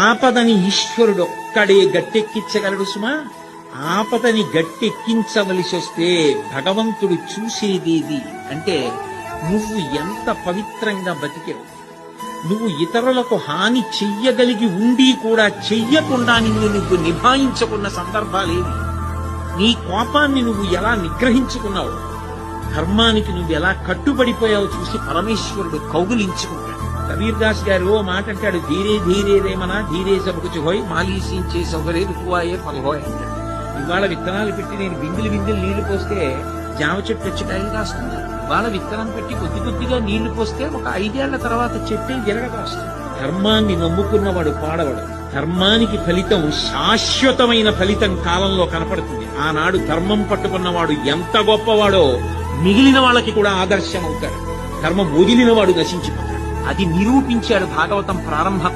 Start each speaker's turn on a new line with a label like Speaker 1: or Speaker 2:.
Speaker 1: ఆపదని ఈశ్వరుడొక్కడే గట్టెక్కించగలడు సుమా. ఆపదని గట్టెక్కించవలసి వస్తే భగవంతుడు చూసేదేది అంటే నువ్వు ఎంత పవిత్రంగా బతికావు. నువ్వు ఇతరులకు హాని చెయ్యగలిగి ఉండి కూడా చెయ్యకుండా నువ్వు నిభాయించుకున్న సందర్భాలేవి. నీ కోపాన్ని నువ్వు ఎలా నిగ్రహించుకున్నావు, ధర్మానికి నువ్వు ఎలా కట్టుబడిపోయావు చూసి పరమేశ్వరుడు కౌగులించుకుంటాడు. కబీర్ దాస్ గారు ఓ మాట అంటాడు, ధీరే ధీరే రేమనా ధీరే సబకుచి హోయ్ మాలీసించే సౌకర్య రుకువాయే పలహోయ్ అంటాడు. ఇవాళ విత్తనాలు పెట్టి నేను బిందులు నీళ్లు పోస్తే జామ చెట్టు వచ్చి కాయలు కాస్తుంది. ఇవాళ విత్తనం పెట్టి కొద్ది కొద్దిగా నీళ్లు పోస్తే ఒక 5 ఏళ్ల తర్వాత చెట్టు జరగకాస్తుంది. ధర్మాన్ని నమ్ముకున్నవాడు పాడవడు. ధర్మానికి ఫలితం శాశ్వతమైన ఫలితం కాలంలో కనపడుతుంది. ఆనాడు ధర్మం పట్టుకున్నవాడు ఎంత గొప్పవాడో మిగిలిన వాళ్ళకి కూడా ఆదర్శం అవుతాడు. ధర్మం వదిలిన వాడు నశించిపోతాడు. అది నిరూపించాడు భాగవతం ప్రారంభం.